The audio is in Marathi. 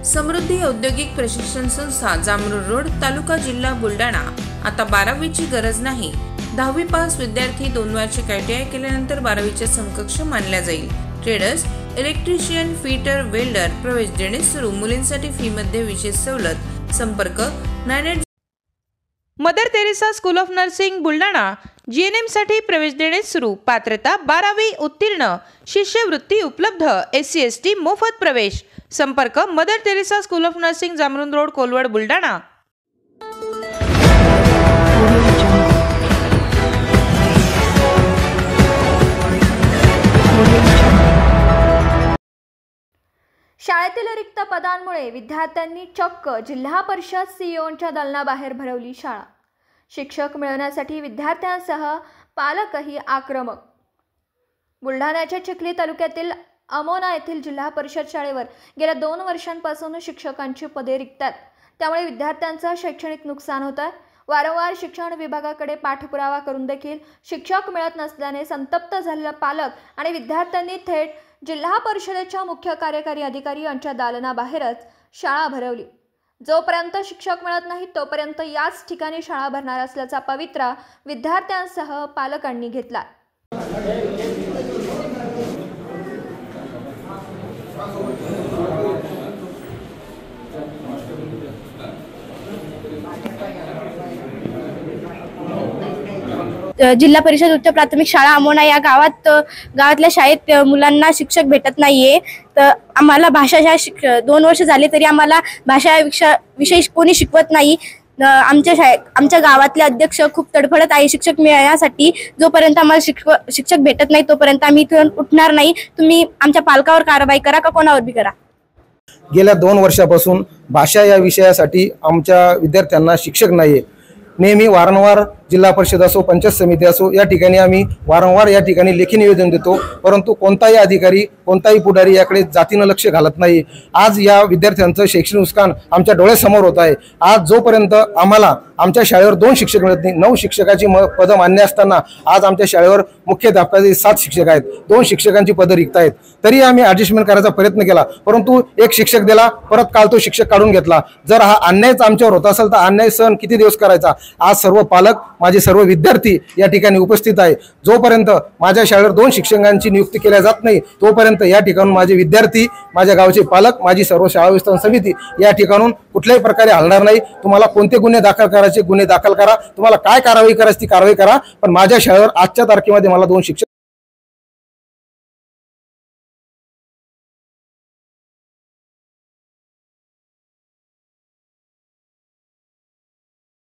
समृद्धी औद्योगिक प्रशिक्षण संस्था जामरूड रोड तालुका जिल्हा बुलढाणा। आता 12वीची गरज नाही। 10वी पास विद्यार्थी 2 वार्षिक ITI केल्यानंतर 12वीच्या समकक्ष मानल्या जाईल। ट्रेडर्स, इलेक्ट्रिशियन, फिटर, वेल्डर प्रवेश देणे सुरू। मुलींसाठी फी मध्ये विशेष सवलत। संपर्क 98 Mother Teresa school of nursing Buldhana. GNM साठी प्रवेश देणे सुरू। पात्रता 12वी उत्तीर्ण। शिष्यवृत्ती उपलब्ध। SC ST मोफत प्रवेश। संपर्क Mother Teresa school of nursing Jamrund road Kolwad Buldhana. शाळेतील रिक्त पदांमुळे विद्यार्थ्यांनी चक्क जिल्हा परिषद CEOंच्या दालनाबाहेर भरवली शाळा। शिक्षक मिळवण्यासाठी विद्यार्थ्यांसह पालकही आक्रमक। बुलढाण्याच्या चिखली तालुक्यातील अमोना येथील जिल्हा परिषद शाळेवर गेल्या 2 वर्षांपासून शिक्षकांची पदे रिक्त आहेत। त्यामुळे विद्यार्थ्यांचं शैक्षणिक नुकसान होत आहे। वारंवार शिक्षण विभागाकडे पाठपुरावा करून देखील शिक्षक मिळत नसल्याने संतप्त झालेला पालक आणि विद्यार्थ्यांनी थेट जिल्हा परिषदेच्या मुख्य कार्यकारी अधिकारी यांच्या दालनाबाहेरच शाळा भरवली। जोपर्यंत शिक्षक मिळत नाही तोपर्यंत याच ठिकाणी शाळा भरणार असल्याचा पवित्रा विद्यार्थ्यांसह पालकांनी घेतला। जिल्हा परिषद उच्च प्राथमिक शाळा अमोना या गावातल्या शाळेत मुलांना शिक्षक भेटत नाहीये। तर आम्हाला भाषा 2 वर्ष झाले तरी आम्हाला भाषा विषय कोणी शिकवत नाही। आमच्या गावातले अध्यक्ष खूप तडफडत आहे शिक्षक मिळण्यासाठी। जोपर्यंत आम्हाला शिक्षक भेटत नाही तोपर्यंत आम्ही इथून उठणार नाही। तुम्ही आमच्या पालकावर कारवाई करा का कोणावर बी करा। गेल्या 2 वर्षापासून भाषा या विषयासाठी आमच्या विद्यार्थ्यांना शिक्षक नाहीये। नेहमी वारंवार जिल्हा परिषद असो, पंचायत समिती असो, या ठिकाणी आम्ही वारंवार या ठिकाणी लेखी निवेदन देतो, परंतु कोणताही अधिकारी, कोणताही पुढारी याकडे जातीनं लक्ष घालत नाही। आज या विद्यार्थ्यांचं शैक्षणिक नुकसान आमच्या डोळ्यासमोर होत आहे। आज जोपर्यंत आम्हाला आमच्या शाळेवर 2 शिक्षक मिळत नाही, 9 शिक्षकाची पदं मान्य असताना आज आमच्या शाळेवर मुख्याध्यापकाचे 7 शिक्षक आहेत, 2 शिक्षकांची पदं रिक्त आहेत। तरी आम्ही ॲडजस्टमेंट करायचा प्रयत्न केला, परंतु एक शिक्षक दिला, परत काल तो शिक्षक काढून घेतला। जर हा अन्यायच आमच्यावर होत असेल तर अन्याय सहन किती दिवस करायचा। आज सर्व पालक, माझे सर्व विद्यार्थी या ठिकाणी उपस्थित आहे। जोपर्यंत माझ्या शाळेवर 2 शिक्षकांची नियुक्ती केल्या जात नाही तोपर्यंत या ठिकाणून माझे विद्यार्थी, माझ्या गावचे पालक, माझी सर्व शाळा व्यवस्थापन समिती या ठिकाणून कुठल्याही प्रकारे हलणार नाही। तुम्हाला कोणते गुन्हे दाखल करायचे गुन्हे दाखल करा, तुम्हाला काय कारवाई करायची ती कारवाई करा, पण माझ्या शाळेवर आजच्या तारखेमध्ये मला 2 शिक्षक